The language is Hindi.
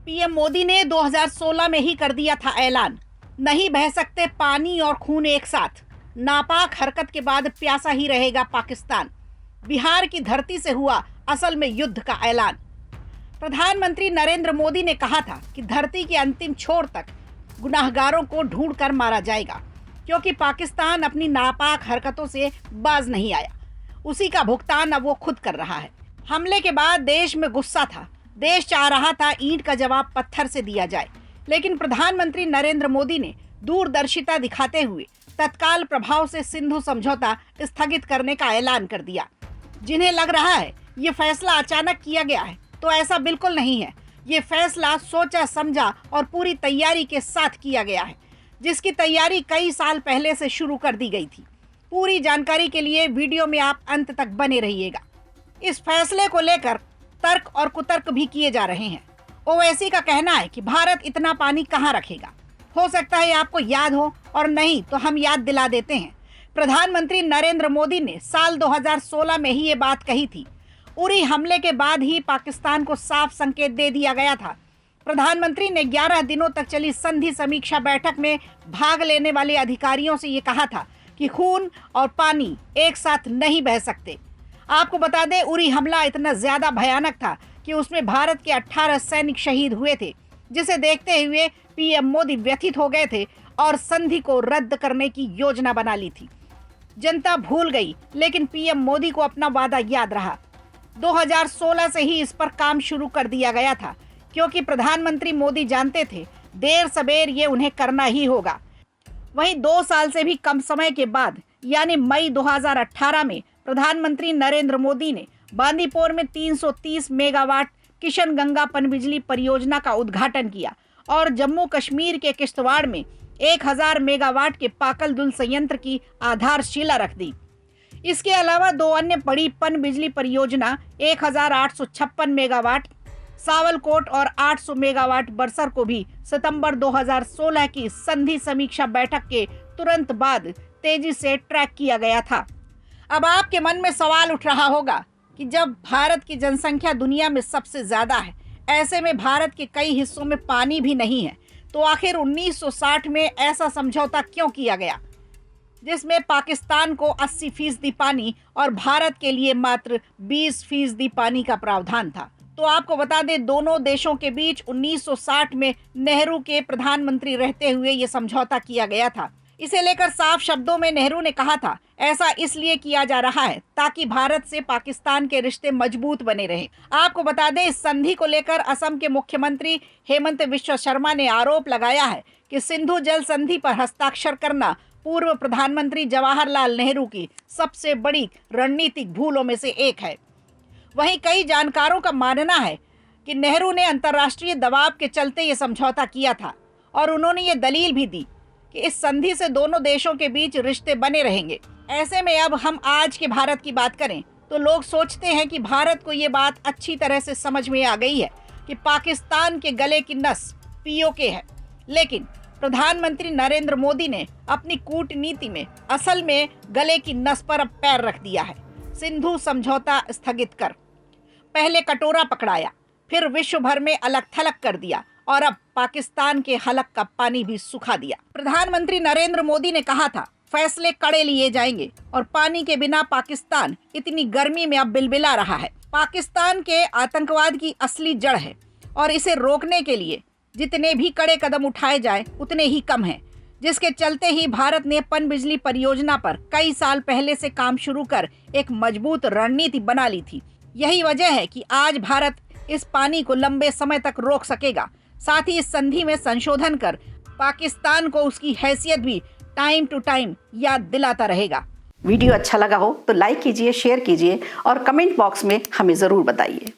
पीएम मोदी ने 2016 में ही कर दिया था ऐलान, नहीं बह सकते पानी और खून एक साथ। नापाक हरकत के बाद प्यासा ही रहेगा पाकिस्तान। बिहार की धरती से हुआ असल में युद्ध का ऐलान। प्रधानमंत्री नरेंद्र मोदी ने कहा था कि धरती के अंतिम छोर तक गुनाहगारों को ढूंढकर मारा जाएगा, क्योंकि पाकिस्तान अपनी नापाक हरकतों से बाज नहीं आया। उसी का भुगतान अब वो खुद कर रहा है। हमले के बाद देश में गुस्सा था। देश चाह रहा था ईंट का जवाब पत्थर से दिया जाए, लेकिन प्रधानमंत्री नरेंद्र मोदी ने दूरदर्शिता दिखाते हुए तत्काल प्रभाव से सिंधु समझौता स्थगित करने का ऐलान कर दिया। जिन्हें लग रहा है ये फैसला अचानक किया गया है, तो ऐसा बिल्कुल नहीं है। ये फैसला सोचा समझा और पूरी तैयारी के साथ किया गया है, जिसकी तैयारी कई साल पहले से शुरू कर दी गई थी। पूरी जानकारी के लिए वीडियो में आप अंत तक बने रहिएगा। इस फैसले को लेकर तर्क और कुतर्क भी किए जा रहे हैं। ओवैसी का कहना है कि भारत इतना पानी कहां रखेगा। हो सकता है आपको याद हो, और नहीं तो हम याद दिला देते हैं। प्रधानमंत्री नरेंद्र मोदी ने साल 2016 में ही ये बात कही थी। उरी हमले के बाद ही पाकिस्तान को साफ संकेत दे दिया गया था। प्रधानमंत्री ने 11 दिनों तक चली संधि समीक्षा बैठक में भाग लेने वाले अधिकारियों से ये कहा था कि खून और पानी एक साथ नहीं बह सकते। आपको बता दें, उरी हमला इतना ज्यादा भयानक था कि उसमें भारत के 18 सैनिक शहीद हुए थे, जिसे देखते हुए पीएम मोदी व्यथित हो गए थे और संधि को रद्द करने की योजना बना ली थी। जनता भूल गई, लेकिन पीएम मोदी को अपना वादा याद रहा। 2016 से ही इस पर काम शुरू कर दिया गया था, क्योंकि प्रधानमंत्री मोदी जानते थे देर सबेर ये उन्हें करना ही होगा। वहीं 2 साल से भी कम समय के बाद यानी मई 2018 में प्रधानमंत्री नरेंद्र मोदी ने बांदीपोर में 330 मेगावाट किशनगंगा पनबिजली परियोजना का उद्घाटन किया और जम्मू कश्मीर के किश्तवाड़ में 1000 मेगावाट के पाकल-दुल संयंत्र की आधारशिला रख दी। इसके अलावा 2 अन्य बड़ी पनबिजली परियोजना 1856 मेगावाट सावलकोट और 800 मेगावाट बरसर को भी सितंबर 2016 की संधि समीक्षा बैठक के तुरंत बाद तेजी से ट्रैक किया गया था। अब आपके मन में सवाल उठ रहा होगा कि जब भारत की जनसंख्या दुनिया में सबसे ज्यादा है, ऐसे में भारत के कई हिस्सों में पानी भी नहीं है, तो आखिर 1960 में ऐसा समझौता क्यों किया गया, जिसमें पाकिस्तान को 80% पानी और भारत के लिए मात्र 20% पानी का प्रावधान था। तो आपको बता दें, दोनों देशों के बीच 1960 में नेहरू के प्रधानमंत्री रहते हुए ये समझौता किया गया था। इसे लेकर साफ शब्दों में नेहरू ने कहा था, ऐसा इसलिए किया जा रहा है ताकि भारत से पाकिस्तान के रिश्ते मजबूत बने रहें। आपको बता दें, इस संधि को लेकर असम के मुख्यमंत्री हेमंत बिश्व शर्मा ने आरोप लगाया है कि सिंधु जल संधि पर हस्ताक्षर करना पूर्व प्रधानमंत्री जवाहरलाल नेहरू की सबसे बड़ी रणनीतिक भूलों में से एक है। वहीं कई जानकारों का मानना है कि नेहरू ने अंतर्राष्ट्रीय दबाव के चलते ये समझौता किया था, और उन्होंने ये दलील भी दी कि इस संधि से दोनों देशों के बीच रिश्ते बने रहेंगे। ऐसे में अब हम आज के भारत की बात करें तो लोग सोचते हैं कि भारत को ये बात अच्छी तरह से समझ में आ गई है कि पाकिस्तान के गले की नस पीओके है, लेकिन प्रधानमंत्री नरेंद्र मोदी ने अपनी कूटनीति में असल में गले की नस पर अब पैर रख दिया है। सिंधु समझौता स्थगित कर पहले कटोरा पकड़ाया, फिर विश्व भर में अलग थलग कर दिया, और अब पाकिस्तान के हलक का पानी भी सुखा दिया। प्रधानमंत्री नरेंद्र मोदी ने कहा था फैसले कड़े लिए जाएंगे, और पानी के बिना पाकिस्तान इतनी गर्मी में अब बिलबिला रहा है। पाकिस्तान के आतंकवाद की असली जड़ है, और इसे रोकने के लिए जितने भी कड़े कदम उठाए जाए उतने ही कम हैं, जिसके चलते ही भारत ने पनबिजली परियोजना पर कई साल पहले से काम शुरू कर एक मजबूत रणनीति बना ली थी। यही वजह है कि आज भारत इस पानी को लंबे समय तक रोक सकेगा। साथ ही इस संधि में संशोधन कर पाकिस्तान को उसकी हैसियत भी टाइम टू टाइम याद दिलाता रहेगा। वीडियो अच्छा लगा हो तो लाइक कीजिए, शेयर कीजिए और कमेंट बॉक्स में हमें ज़रूर बताइए।